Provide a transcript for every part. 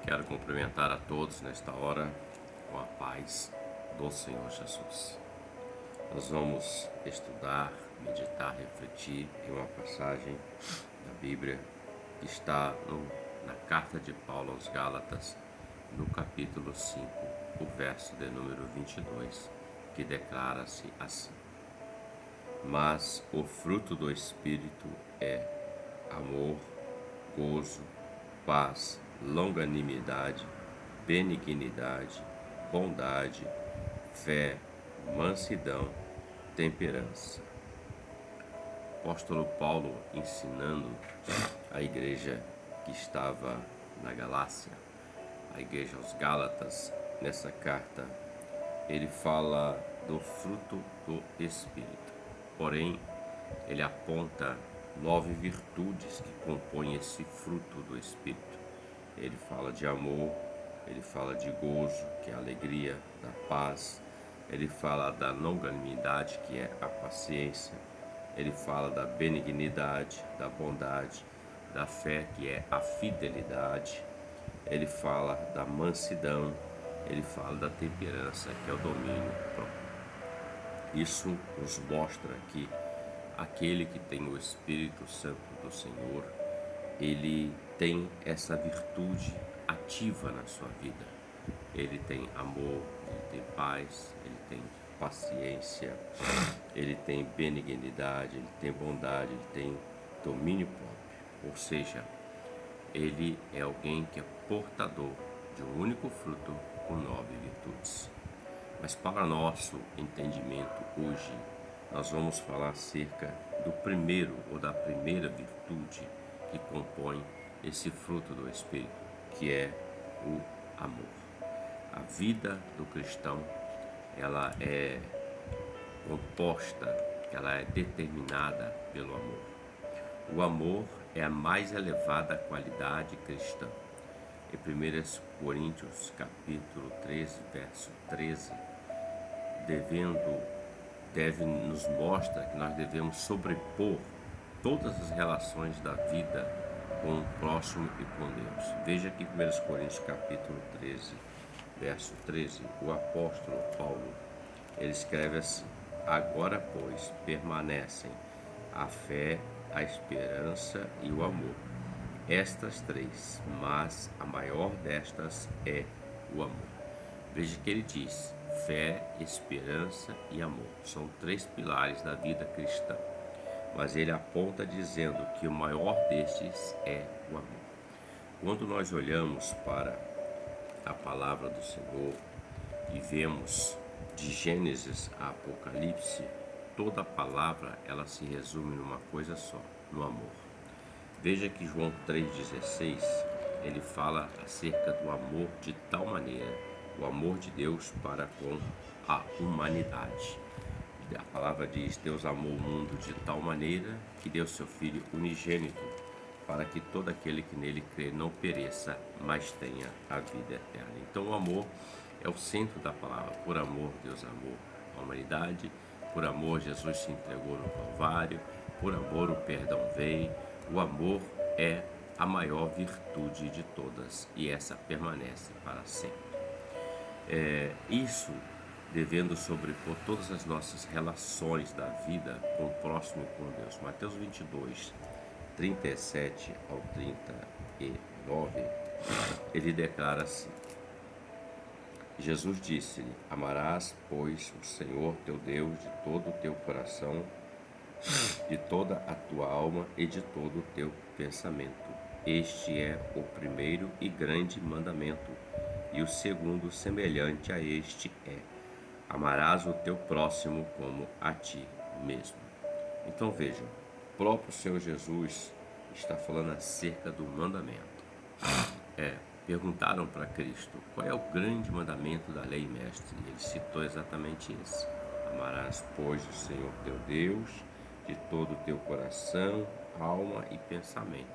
Quero cumprimentar a todos nesta hora com a paz do Senhor Jesus. Nós vamos estudar, meditar, refletir em uma passagem da Bíblia que está na carta de Paulo aos Gálatas, no capítulo 5, o verso de número 22, que declara-se assim: Mas o fruto do Espírito é amor, gozo, paz, longanimidade, benignidade, bondade, fé, mansidão, temperança. O apóstolo Paulo, ensinando a igreja que estava na Galácia, a igreja aos Gálatas, nessa carta, ele fala do fruto do Espírito. Porém, ele aponta 9 virtudes que compõem esse fruto do Espírito. Ele fala de amor, ele fala de gozo, que é a alegria, da paz, ele fala da longanimidade, que é a paciência, ele fala da benignidade, da bondade, da fé, que é a fidelidade, ele fala da mansidão, ele fala da temperança, que é o domínio próprio. Isso nos mostra que aquele que tem o Espírito Santo do Senhor, ele tem essa virtude ativa na sua vida. Ele tem amor, ele tem paz, ele tem paciência, ele tem benignidade, ele tem bondade, ele tem domínio próprio. Ou seja, ele é alguém que é portador de um único fruto com 9 virtudes. Mas para nosso entendimento hoje, nós vamos falar acerca do primeiro ou da primeira virtude que compõe esse fruto do Espírito, que é o amor. A vida do cristão, ela é composta, ela é determinada pelo amor. O amor é a mais elevada qualidade cristã. Em 1 Coríntios, capítulo 13, verso 13, nos mostra que nós devemos sobrepor todas as relações da vida com o próximo e com Deus. Veja aqui 1 Coríntios capítulo 13, verso 13, o apóstolo Paulo, ele escreve assim: Agora, pois, permanecem a fé, a esperança e o amor. Estas três, mas a maior destas é o amor. Veja que ele diz: fé, esperança e amor. São 3 pilares da vida cristã. Mas ele aponta dizendo que o maior destes é o amor. Quando nós olhamos para a palavra do Senhor e vemos de Gênesis a Apocalipse, toda a palavra ela se resume numa coisa só, no amor. Veja que João 3,16, ele fala acerca do amor de tal maneira, o amor de Deus para com a humanidade. A palavra diz: Deus amou o mundo de tal maneira que deu seu Filho unigênito, para que todo aquele que nele crê não pereça, mas tenha a vida eterna. Então o amor é o centro da palavra. Por amor Deus amou a humanidade, por amor Jesus se entregou no Calvário, por amor o perdão veio. O amor é a maior virtude de todas e essa permanece para sempre. Isso devendo sobrepor todas as nossas relações da vida com o próximo e com Deus. Mateus 22, 37 ao 39, ele declara assim: Jesus disse-lhe: Amarás, pois, o Senhor teu Deus de todo o teu coração, de toda a tua alma e de todo o teu pensamento. Este é o primeiro e grande mandamento, e o segundo, semelhante a este, é: amarás o teu próximo como a ti mesmo. Então vejam, o próprio Senhor Jesus está falando acerca do mandamento. Perguntaram para Cristo: qual é o grande mandamento da lei, mestre? E ele citou exatamente esse: amarás, pois, o Senhor teu Deus de todo o teu coração, alma e pensamento.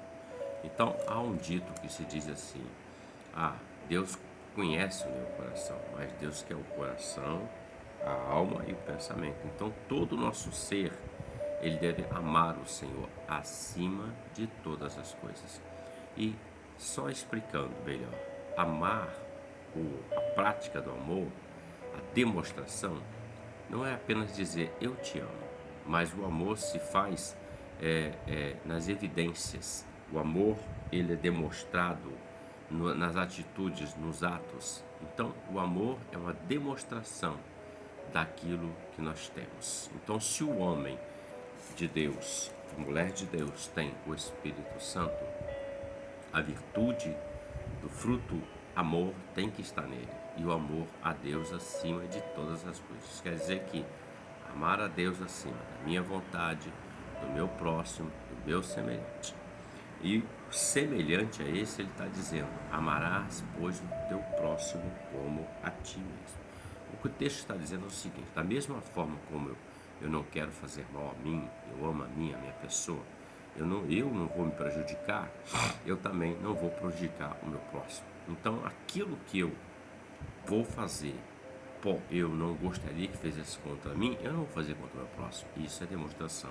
Então há um dito que se diz assim: Deus conhece o meu coração, mas Deus quer o coração, a alma e o pensamento. Então todo o nosso ser, ele deve amar o Senhor acima de todas as coisas. E só explicando melhor, amar, a prática do amor, a demonstração, não é apenas dizer eu te amo, mas o amor se faz nas evidências. O amor, ele é demonstrado nas atitudes, nos atos. Então, o amor é uma demonstração daquilo que nós temos. Então, se o homem de Deus, a mulher de Deus tem o Espírito Santo, a virtude do fruto amor tem que estar nele. E o amor a Deus acima de todas as coisas. Quer dizer que amar a Deus acima da minha vontade, do meu próximo, do meu semelhante. E semelhante a esse, ele está dizendo: amarás, pois, o teu próximo como a ti mesmo. O que o texto está dizendo é o seguinte: da mesma forma como eu não quero fazer mal a mim, eu amo a minha pessoa, eu não vou me prejudicar, eu também não vou prejudicar o meu próximo. Então, aquilo que eu vou fazer, eu não gostaria que fizesse contra mim, eu não vou fazer contra o meu próximo. Isso é demonstração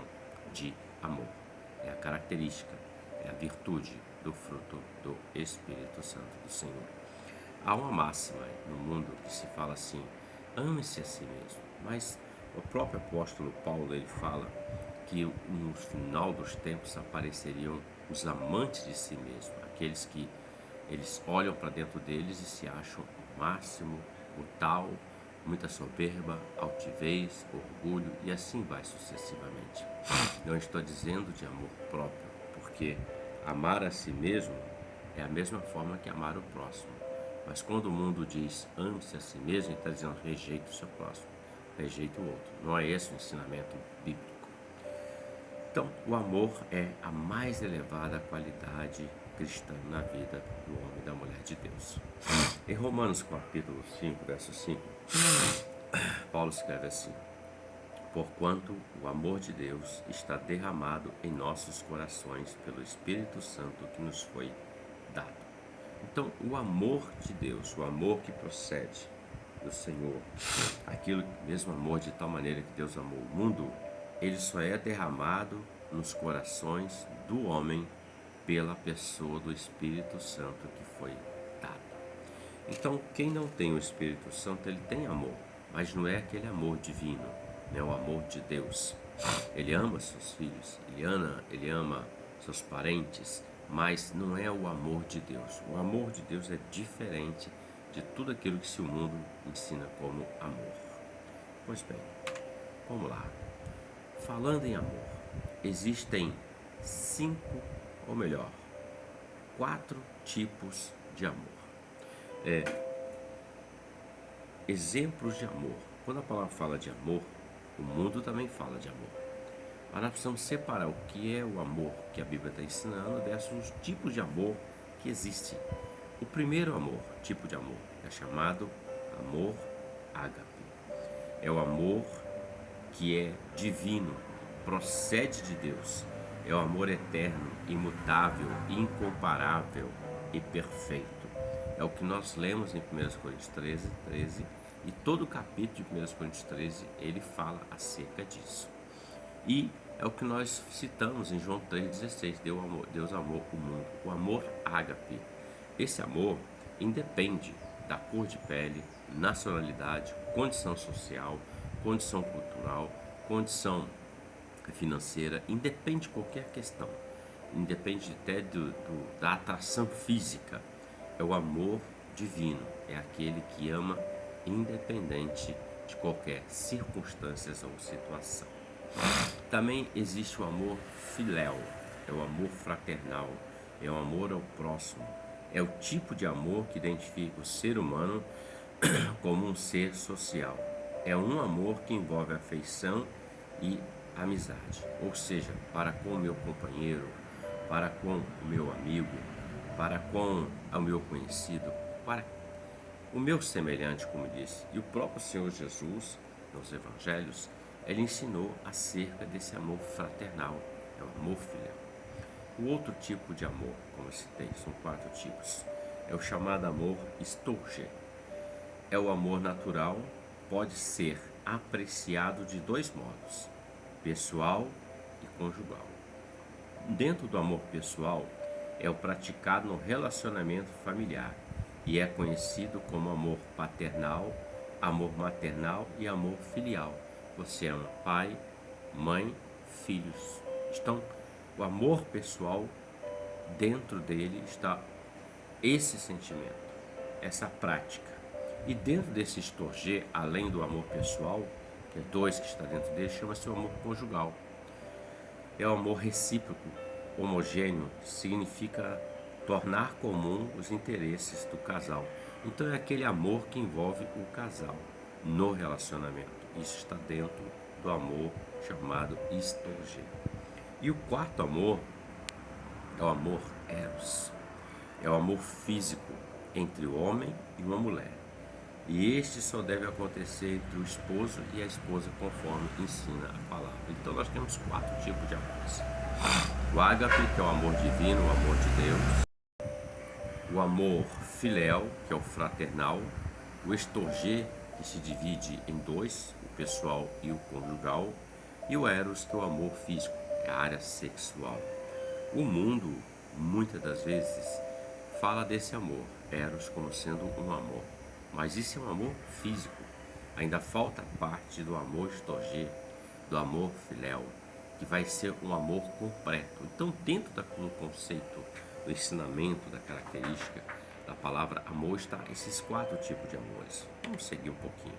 de amor. É a característica, é a virtude do fruto do Espírito Santo do Senhor. Há uma máxima no mundo que se fala assim: ame-se a si mesmo. Mas o próprio apóstolo Paulo, ele fala que no final dos tempos apareceriam os amantes de si mesmo, aqueles que eles olham para dentro deles e se acham o máximo, o tal, muita soberba, altivez, orgulho e assim vai sucessivamente. Não estou dizendo de amor próprio, porque amar a si mesmo é a mesma forma que amar o próximo. Mas quando o mundo diz ame-se a si mesmo, ele está dizendo rejeite o seu próximo, rejeite o outro. Não é esse o ensinamento bíblico. Então, o amor é a mais elevada qualidade cristã na vida do homem e da mulher de Deus. Em Romanos capítulo 5, verso 5, Paulo escreve assim: porquanto o amor de Deus está derramado em nossos corações pelo Espírito Santo que nos foi dado. Então, o amor de Deus, o amor que procede do Senhor, aquilo mesmo amor de tal maneira que Deus amou o mundo, ele só é derramado nos corações do homem pela pessoa do Espírito Santo que foi dado. Então, quem não tem o Espírito Santo, ele tem amor, mas não é aquele amor divino, é o amor de Deus. Ele ama seus filhos, ele ama seus parentes, mas não é o amor de Deus. O amor de Deus é diferente de tudo aquilo que esse mundo ensina como amor. Pois bem, vamos lá. Falando em amor, existem 4 tipos de amor. Exemplos de amor. Quando a palavra fala de amor, o mundo também fala de amor. Mas nós precisamos separar o que é o amor que a Bíblia está ensinando desses tipos de amor que existem. O primeiro tipo de amor, é chamado amor ágape. É o amor que é divino, procede de Deus. É o amor eterno, imutável, incomparável e perfeito. É o que nós lemos em 1 Coríntios 13, e todo o capítulo de 1 Coríntios 13, ele fala acerca disso. E é o que nós citamos em João 3,16, Deus amou o mundo. O amor ágape. Esse amor independe da cor de pele, nacionalidade, condição social, condição cultural, condição financeira, independe de qualquer questão, independe até da atração física. É o amor divino, é aquele que ama independente de qualquer circunstância ou situação. Também existe o amor filéu, é o amor fraternal, é o amor ao próximo, é o tipo de amor que identifica o ser humano como um ser social. É um amor que envolve afeição e amizade, ou seja, para com o meu companheiro, para com o meu amigo, para com o meu conhecido, para o meu semelhante, como disse. E o próprio Senhor Jesus, nos evangelhos, ele ensinou acerca desse amor fraternal, é o amor filial. O outro tipo de amor, como eu citei, são 4 tipos, é o chamado amor storge. É o amor natural, pode ser apreciado de 2 modos, pessoal e conjugal. Dentro do amor pessoal, é o praticado no relacionamento familiar e é conhecido como amor paternal, amor maternal e amor filial. Você ama pai, mãe, filhos. Então, o amor pessoal, dentro dele está esse sentimento, essa prática. E dentro desse estorger, além do amor pessoal, que é dois que está dentro dele, chama-se o amor conjugal. É o amor recíproco, homogêneo, significa tornar comum os interesses do casal. Então é aquele amor que envolve o casal no relacionamento. Isso está dentro do amor chamado estorger. E o quarto amor é o amor eros. É o amor físico entre o homem e uma mulher. E este só deve acontecer entre o esposo e a esposa, conforme ensina a palavra. Então nós temos 4 tipos de amores. O ágape, que é o amor divino, o amor de Deus. O amor filéu, que é o fraternal. O estorger, que se divide em 2, o pessoal e o conjugal. E o eros, que é o amor físico, é a área sexual. O mundo, muitas das vezes, fala desse amor, eros, como sendo um amor. Mas isso é um amor físico. Ainda falta parte do amor estorger, do amor filéu, que vai ser um amor completo. Então, dentro do conceito, do ensinamento, da característica da palavra amor, está esses 4 tipos de amores. Vamos seguir um pouquinho.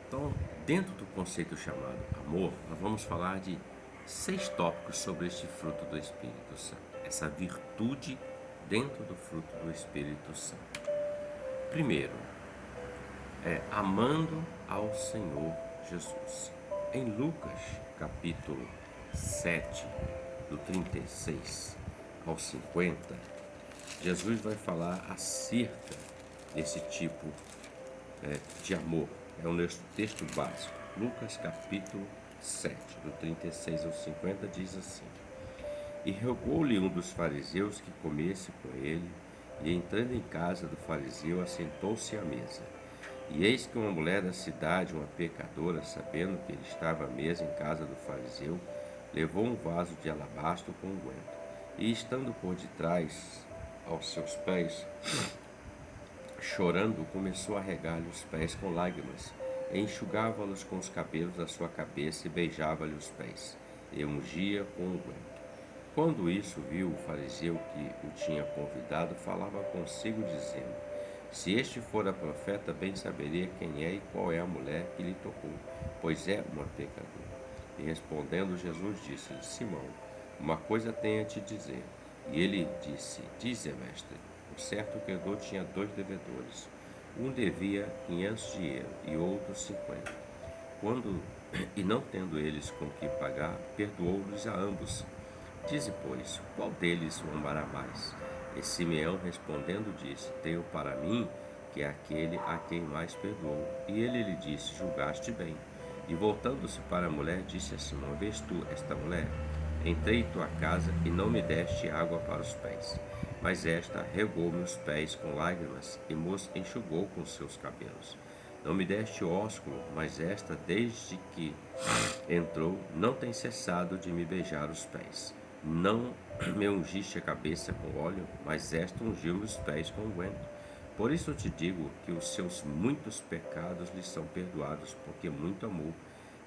Então, dentro do conceito chamado amor, nós vamos falar de 6 tópicos sobre este fruto do Espírito Santo. Essa virtude dentro do fruto do Espírito Santo. Primeiro, amando ao Senhor Jesus. Em Lucas, capítulo 7, do 36 ao 50, Jesus vai falar acerca desse tipo de amor. É um texto básico. Lucas, capítulo 7, do 36 ao 50, diz assim: E rogou-lhe um dos fariseus que comesse com ele, e entrando em casa do fariseu, assentou-se à mesa. E eis que uma mulher da cidade, uma pecadora, sabendo que ele estava à mesa em casa do fariseu, levou um vaso de alabastro com unguento, e estando por detrás aos seus pés, chorando, começou a regar-lhe os pés com lágrimas, e enxugava-los com os cabelos da sua cabeça, e beijava-lhe os pés, e ungia com unguento. Quando isso viu o fariseu que o tinha convidado, falava consigo, dizendo: Se este fora profeta, bem saberia quem é e qual é a mulher que lhe tocou, pois é uma pecadora. E respondendo, Jesus disse-lhe: Simão, uma coisa tenho a te dizer. E ele disse: Dize, mestre. O certo credor tinha 2 devedores. Um devia 500 dinheiro e outro 50. E não tendo eles com que pagar, perdoou-lhes a ambos. Dize, pois, qual deles o amará mais? E Simeão respondendo disse: Tenho para mim que é aquele a quem mais perdoou. E ele lhe disse: Julgaste bem. E voltando-se para a mulher, disse a Simão: Vês tu esta mulher? Entrei em tua casa e não me deste água para os pés, mas esta regou-me os pés com lágrimas e me enxugou com seus cabelos. Não me deste ósculo, mas esta, desde que entrou, não tem cessado de me beijar os pés. Não me ungiste a cabeça com óleo, mas esta ungiu-me os pés com unguento. Por isso eu te digo que os seus muitos pecados lhe são perdoados, porque muito amou.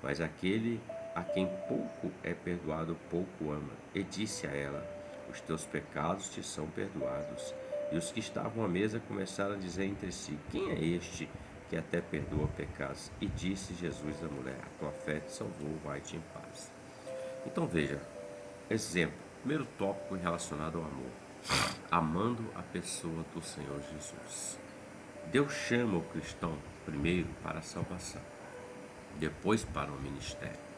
Mas aquele a quem pouco é perdoado, pouco ama. E disse a ela: Os teus pecados te são perdoados. E os que estavam à mesa começaram a dizer entre si: Quem é este que até perdoa pecados? E disse Jesus à mulher: A tua fé te salvou, vai-te em paz. Então veja, exemplo, primeiro tópico relacionado ao amor. Amando a pessoa do Senhor Jesus. Deus chama o cristão primeiro para a salvação, depois para o ministério.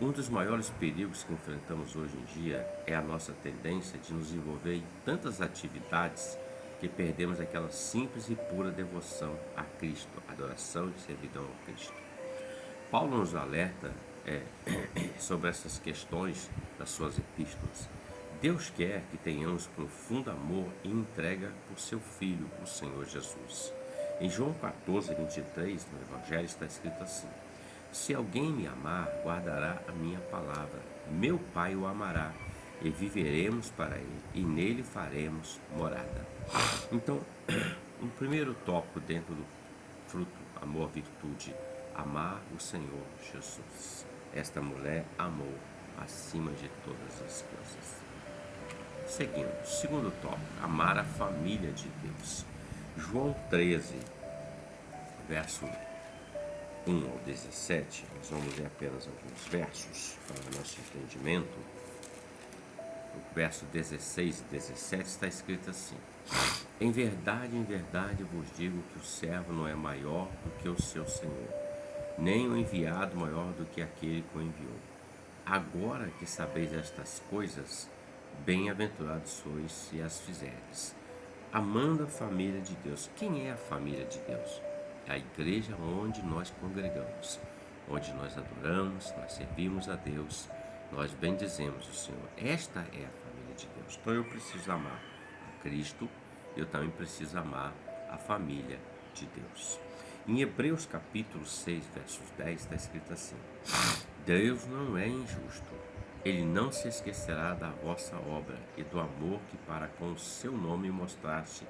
Um dos maiores perigos que enfrentamos hoje em dia é a nossa tendência de nos envolver em tantas atividades que perdemos aquela simples e pura devoção a Cristo, adoração e servidão a Cristo. Paulo nos alerta sobre essas questões das suas epístolas. Deus quer que tenhamos profundo amor e entrega por seu Filho, o Senhor Jesus. Em João 14, 23, no Evangelho, está escrito assim: Se alguém me amar, guardará a minha palavra. Meu Pai o amará, e viveremos para ele, e nele faremos morada. Então, o primeiro tópico dentro do fruto, amor, virtude, amar o Senhor Jesus. Esta mulher amou acima de todas as coisas. Seguindo, segundo tópico, amar a família de Deus. João 13, verso 1 ao 17, nós vamos ler apenas alguns versos para o nosso entendimento. O verso 16 e 17 está escrito assim: em verdade vos digo que o servo não é maior do que o seu senhor, nem o enviado maior do que aquele que o enviou. Agora que sabeis estas coisas, bem-aventurados sois se as fizerdes. Amando a família de Deus. Quem é a família de Deus? É a igreja onde nós congregamos, onde nós adoramos, nós servimos a Deus, nós bendizemos o Senhor. Esta é a família de Deus. Então eu preciso amar a Cristo, eu também preciso amar a família de Deus. Em Hebreus capítulo 6, versos 10, está escrito assim: Deus não é injusto, Ele não se esquecerá da vossa obra e do amor que para com o seu nome mostraste,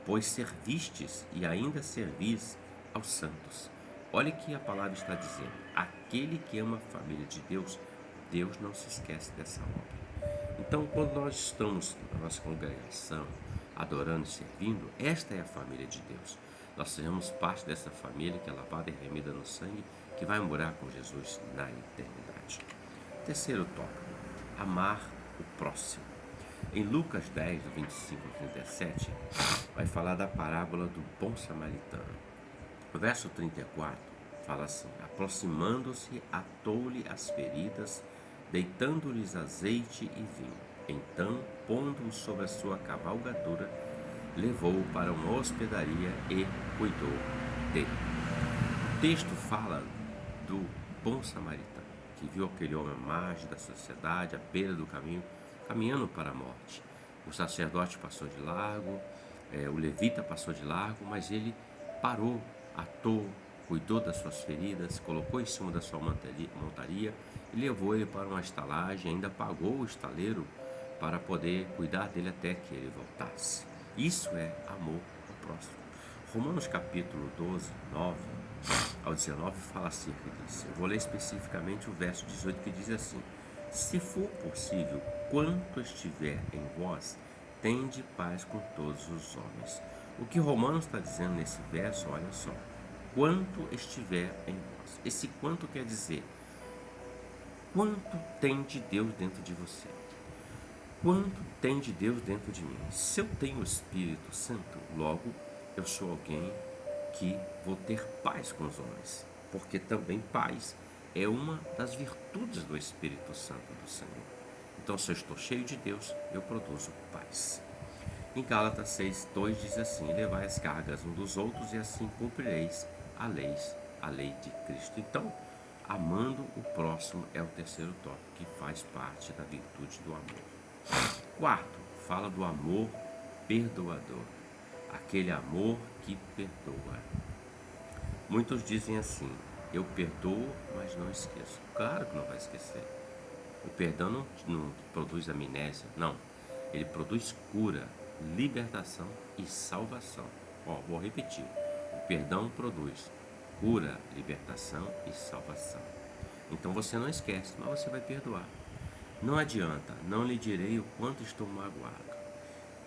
pois servistes e ainda servis aos santos. Olha que a palavra está dizendo: aquele que ama a família de Deus, Deus não se esquece dessa obra. Então, quando nós estamos na nossa congregação, adorando e servindo, esta é a família de Deus. Nós sejamos parte dessa família que é lavada e remida no sangue, que vai morar com Jesus na eternidade. Terceiro tópico, amar o próximo. Em Lucas 10, do 25 ao 37, vai falar da parábola do bom samaritano. O verso 34 fala assim: aproximando-se, atou-lhe as feridas, deitando-lhes azeite e vinho. Então, pondo-o sobre a sua cavalgadura, levou-o para uma hospedaria e cuidou dele. O texto fala do bom samaritano, que viu aquele homem à margem da sociedade, à beira do caminho, caminhando para a morte. O sacerdote passou de largo, o levita passou de largo, mas ele parou, atou, cuidou das suas feridas, colocou em cima da sua montaria e levou ele para uma estalagem, ainda pagou o estaleiro para poder cuidar dele até que ele voltasse. Isso é amor ao próximo. Romanos capítulo 12, 9 ao 19 fala acerca disso. Eu vou ler especificamente o verso 18, que diz assim: se for possível, quanto estiver em vós, tende paz com todos os homens. O que Romanos está dizendo nesse verso, olha só: quanto estiver em vós. Esse quanto quer dizer quanto tem de Deus dentro de você. Quanto tem de Deus dentro de mim? Se eu tenho o Espírito Santo, logo eu sou alguém que vou ter paz com os homens, porque também paz é uma das virtudes do Espírito Santo do Senhor. Então, se eu estou cheio de Deus, eu produzo paz. Em Gálatas 6:2 diz assim: levai as cargas um dos outros e assim cumprireis a lei de Cristo. Então, amando o próximo é o terceiro tópico, que faz parte da virtude do amor. Quarto, fala do amor perdoador, aquele amor que perdoa. Muitos dizem assim: eu perdoo, mas não esqueço. Claro que não vai esquecer. O perdão não produz amnésia, não. Ele produz cura, libertação e salvação. Vou repetir: o perdão produz cura, libertação e salvação. Então você não esquece, mas você vai perdoar. Não adianta, não lhe direi o quanto estou magoado.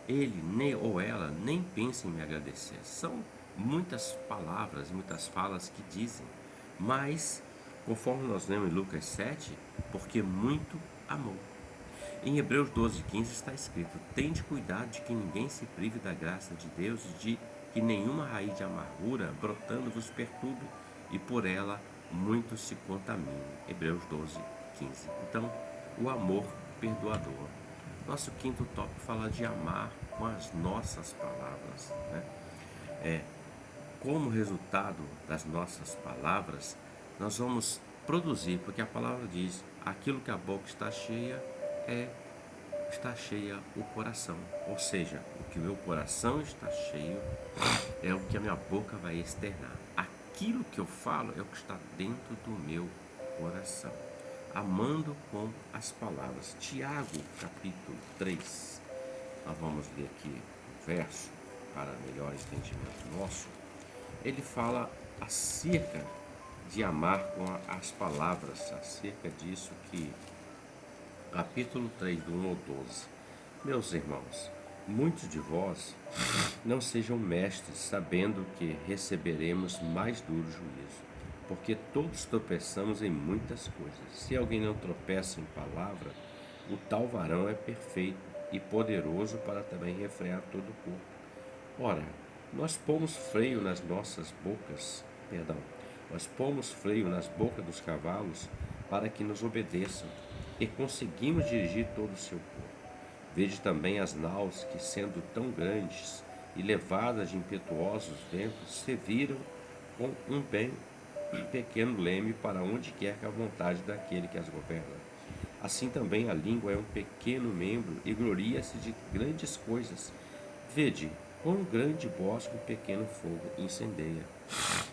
Ele nem ou ela nem pensa em me agradecer. São muitas palavras, muitas falas que dizem, mas conforme nós lemos em Lucas 7, porque muito amou. Em Hebreus 12:15 está escrito: tende cuidado de que ninguém se prive da graça de Deus e de que nenhuma raiz de amargura brotando vos perturbe e por ela muitos se contaminem. Hebreus 12:15. Então, o amor perdoador. Nosso quinto tópico fala de amar com as nossas palavras, né? Como resultado das nossas palavras, nós vamos produzir, porque a palavra diz: aquilo que a boca está cheia está cheia o coração. Ou seja, o que o meu coração está cheio é o que a minha boca vai externar. Aquilo que eu falo é o que está dentro do meu coração. amando com as palavras. Tiago, capítulo 3. Nós vamos ler aqui o verso para melhor entendimento nosso. Ele fala acerca de amar com as palavras, acerca disso que, capítulo 3, do 1 ao 12. Meus irmãos, muitos de vós não sejam mestres, sabendo que receberemos mais duro juízo, porque todos tropeçamos em muitas coisas. Se alguém não tropeça em palavra, o tal varão é perfeito e poderoso para também refrear todo o corpo. Ora, nós pomos freio nas nossas bocas, nós pomos freio nas bocas dos cavalos para que nos obedeçam, e conseguimos dirigir todo o seu corpo. Vede também as naus que, sendo tão grandes e levadas de impetuosos ventos, se viram com um bem pequeno leme para onde quer que a vontade daquele que as governa. Assim também a língua é um pequeno membro e gloria-se de grandes coisas. Vede, quão grande bosque um pequeno fogo incendeia.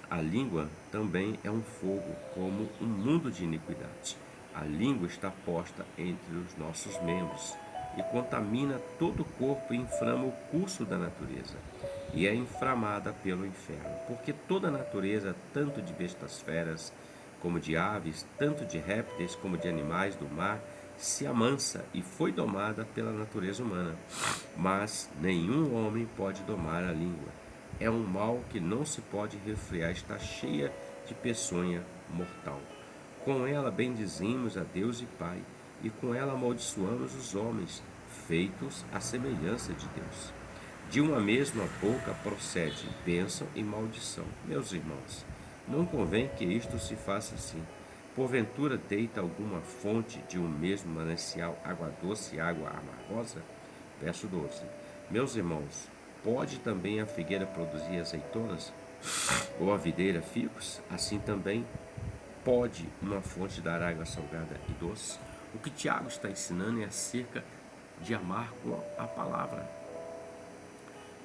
A língua também é um fogo, como um mundo de iniquidade. A língua está posta entre os nossos membros e contamina todo o corpo e inflama o curso da natureza, e é inflamada pelo inferno, porque toda a natureza, tanto de bestas feras como de aves, tanto de répteis como de animais do mar, se amansa e foi domada pela natureza humana. Mas nenhum homem pode domar a língua. É um mal que não se pode refrear, está cheia de peçonha mortal. Com ela bendizimos a Deus e Pai, e com ela amaldiçoamos os homens, feitos à semelhança de Deus. De uma mesma boca procede bênção e maldição. Meus irmãos, não convém que isto se faça assim. Porventura deita alguma fonte de um mesmo manancial água doce e água amargosa? Verso 12. Meus irmãos, pode também a figueira produzir azeitonas? Ou a videira figos? Assim também pode uma fonte dar água salgada e doce? O que Tiago está ensinando é acerca de amar com a palavra.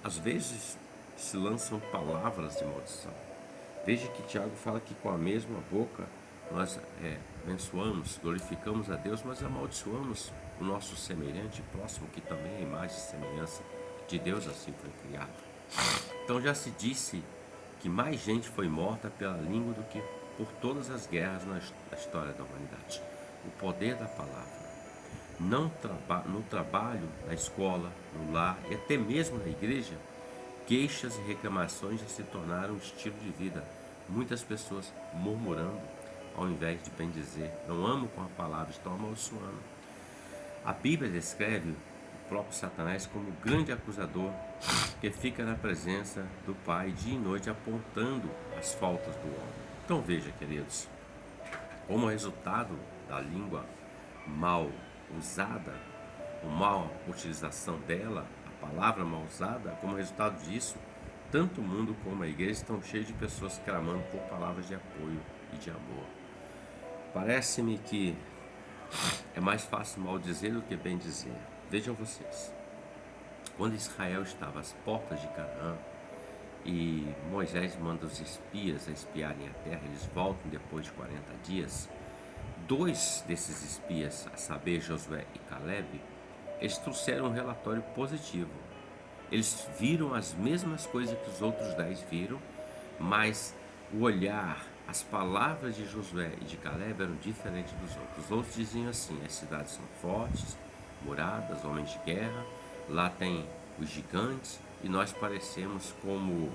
Às vezes se lançam palavras de maldição. Veja que Tiago fala que com a mesma boca nós abençoamos, glorificamos a Deus, mas amaldiçoamos o nosso semelhante próximo, que também é a imagem e semelhança de Deus, assim foi criado. Então já se disse que mais gente foi morta pela língua do que por todas as guerras na história da humanidade. O poder da palavra. No trabalho, na escola, no lar e até mesmo na igreja, queixas e reclamações já se tornaram um estilo de vida. Muitas pessoas murmurando ao invés de bendizer. Não amam com a palavra, estão amaldiçoando. A Bíblia descreve o próprio Satanás como grande acusador que fica na presença do Pai dia e noite apontando as faltas do homem. Então veja, queridos, como resultado da língua mal usada, a mal utilização dela, a palavra mal usada, como resultado disso, tanto o mundo como a igreja estão cheios de pessoas clamando por palavras de apoio e de amor. Parece-me que é mais fácil maldizer do que bem dizer. Vejam vocês, quando Israel estava às portas de Canaã e Moisés manda os espias a espiarem a terra, eles voltam depois de 40 dias. Dois desses espias, a saber Josué e Caleb, eles trouxeram um relatório positivo. Eles viram as mesmas coisas que os outros 10 viram, mas o olhar, as palavras de Josué e de Caleb eram diferentes dos outros. Os outros diziam assim: as cidades são fortes, muradas, homens de guerra, lá tem os gigantes e nós parecemos como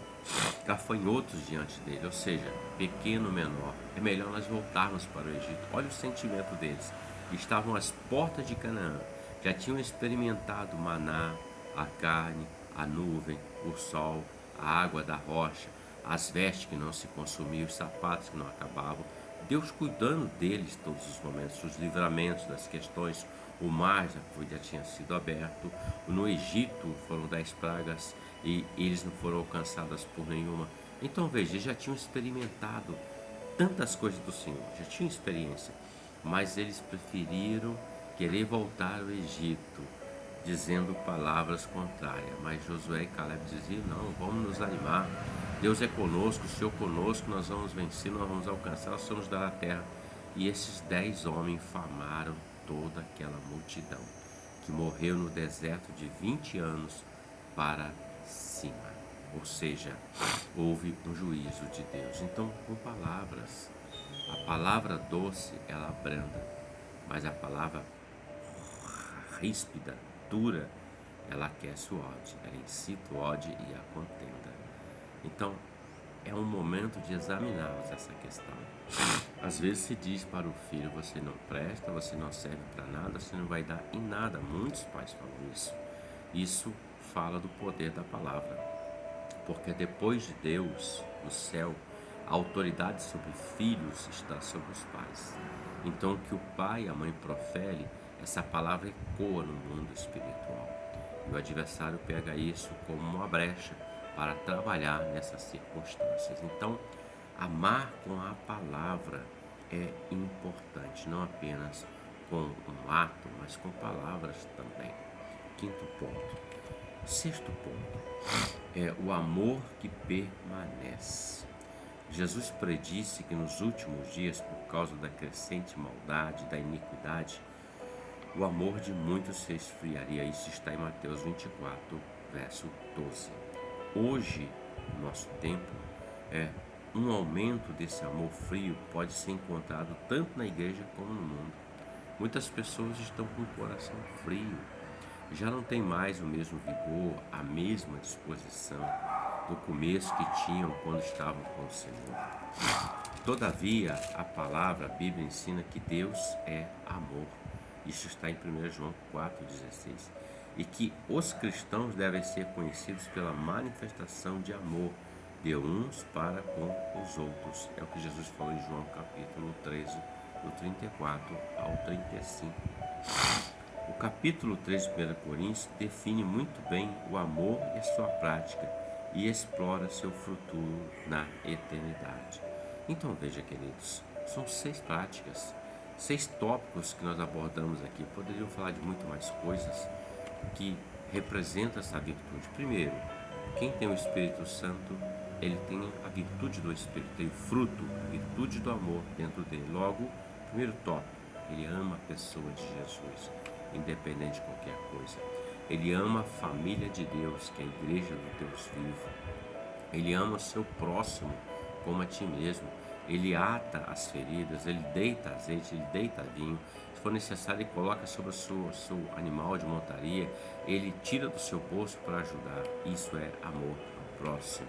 gafanhotos diante dele, ou seja, pequeno, menor. É melhor nós voltarmos para o Egito. Olha o sentimento deles. Estavam às portas de Canaã, já tinham experimentado o maná, a carne, a nuvem, o sol, a água da rocha, as vestes que não se consumiam, os sapatos que não acabavam. Deus cuidando deles todos os momentos, os livramentos das questões. O mar já tinha sido aberto. No Egito foram 10 pragas e eles não foram alcançados por nenhuma. Então veja, eles já tinham experimentado tantas coisas do Senhor, já tinham experiência, mas eles preferiram querer voltar ao Egito, dizendo palavras contrárias. Mas Josué e Caleb diziam: não, vamos nos animar, Deus é conosco, o Senhor conosco, nós vamos vencer, nós vamos alcançar, nós vamos dar a terra E esses 10 homens infamaram toda aquela multidão, que morreu no deserto de 20 anos para cima. Ou seja, houve um juízo de Deus. Então, com palavras, a palavra doce, ela abranda, mas a palavra ríspida, dura, ela aquece o ódio, ela incita o ódio e a contenda. Então, é um momento de examinarmos essa questão. Às vezes se diz para o filho: você não presta, você não serve para nada, você não vai dar em nada. Muitos pais falam isso. Isso fala do poder da palavra, porque depois de Deus, no céu, a autoridade sobre filhos está sobre os pais. Então, que o pai e a mãe profere, essa palavra ecoa no mundo espiritual. E o adversário pega isso como uma brecha para trabalhar nessas circunstâncias. Então, amar com a palavra é importante, não apenas com um ato, mas com palavras também. Quinto ponto. Sexto ponto é o amor que permanece. Jesus predisse que nos últimos dias, por causa da crescente maldade, da iniquidade, o amor de muitos se esfriaria. Isso está em Mateus 24, verso 12. Hoje, no nosso tempo, um aumento desse amor frio pode ser encontrado tanto na igreja como no mundo. Muitas pessoas estão com o coração frio, já não tem mais o mesmo vigor, a mesma disposição do começo que tinham quando estavam com o Senhor. Todavia, a palavra, a Bíblia ensina que Deus é amor. Isso está em 1 João 4,16. E que os cristãos devem ser conhecidos pela manifestação de amor de uns para com os outros. É o que Jesus falou em João capítulo 13, do 34 ao 35. O capítulo 3 de 1 Coríntios define muito bem o amor e a sua prática e explora seu futuro na eternidade. Então veja, queridos, são 6 práticas, 6 tópicos que nós abordamos aqui. Poderiam falar de muito mais coisas que representam essa virtude. Primeiro, quem tem o Espírito Santo, ele tem a virtude do Espírito, tem o fruto, a virtude do amor dentro dele. Logo, primeiro tópico, ele ama a pessoa de Jesus, independente de qualquer coisa. Ele ama a família de Deus, que é a igreja do Deus vivo. Ele ama o seu próximo como a ti mesmo. Ele ata as feridas, ele deita azeite, ele deita vinho. Se for necessário, ele coloca sobre o seu animal de montaria. Ele tira do seu bolso para ajudar. Isso é amor ao próximo.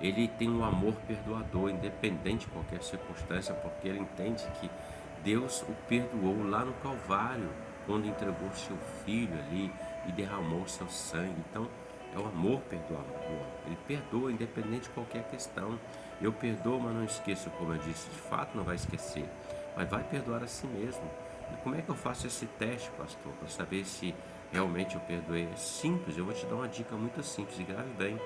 Ele tem um amor perdoador, independente de qualquer circunstância, porque ele entende que Deus o perdoou lá no Calvário, quando entregou seu filho ali e derramou seu sangue. Então, é o amor perdoador. Ele perdoa independente de qualquer questão. Eu perdoo, mas não esqueço, como eu disse. De fato não vai esquecer, mas vai perdoar a si mesmo. E como é que eu faço esse teste, pastor, para saber se realmente eu perdoei? É simples, eu vou te dar uma dica muito simples e grave bem.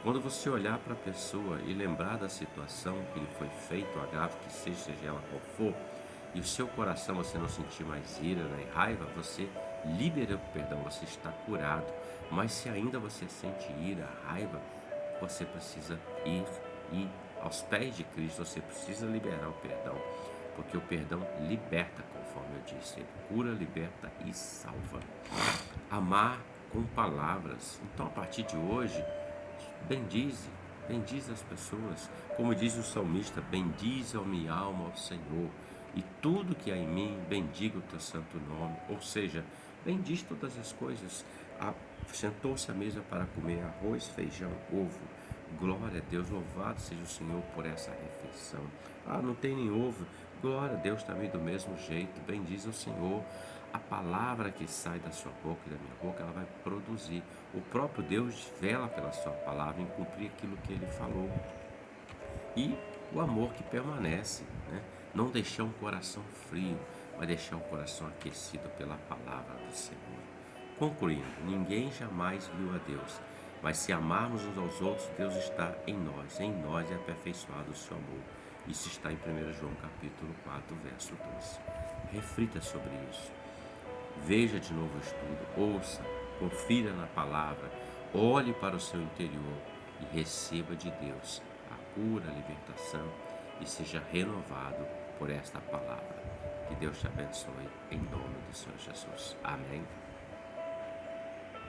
Quando você olhar para a pessoa e lembrar da situação que lhe foi feito, a grave que seja ela qual for, e o seu coração você não sentir mais ira nem raiva, você liberou o perdão, você está curado. Mas se ainda você sente ira, raiva, você precisa ir aos pés de Cristo, você precisa liberar o perdão, porque o perdão liberta, conforme eu disse, ele cura, liberta e salva. Amar com palavras. Então, a partir de hoje, bendize as pessoas. Como diz o salmista: bendize a minha alma ao Senhor, e tudo que há em mim, bendiga o teu santo nome. Ou seja, bendiz todas as coisas. Sentou-se à mesa para comer arroz, feijão, ovo. Glória a Deus, louvado seja o Senhor por essa refeição. Não tem nem ovo. Glória a Deus também do mesmo jeito. Bendiz o Senhor. A palavra que sai da sua boca e da minha boca, ela vai produzir. O próprio Deus vela pela sua palavra em cumprir aquilo que ele falou. E o amor que permanece, né? Não deixar um coração frio, mas deixar um coração aquecido pela palavra do Senhor. Concluindo, ninguém jamais viu a Deus, mas se amarmos uns aos outros, Deus está em nós é aperfeiçoado o seu amor. Isso está em 1 João capítulo 4, verso 12. Reflita sobre isso. Veja de novo o estudo, ouça, confira na palavra, olhe para o seu interior e receba de Deus a cura, a libertação e seja renovado por esta palavra. Que Deus te abençoe em nome do Senhor Jesus. Amém.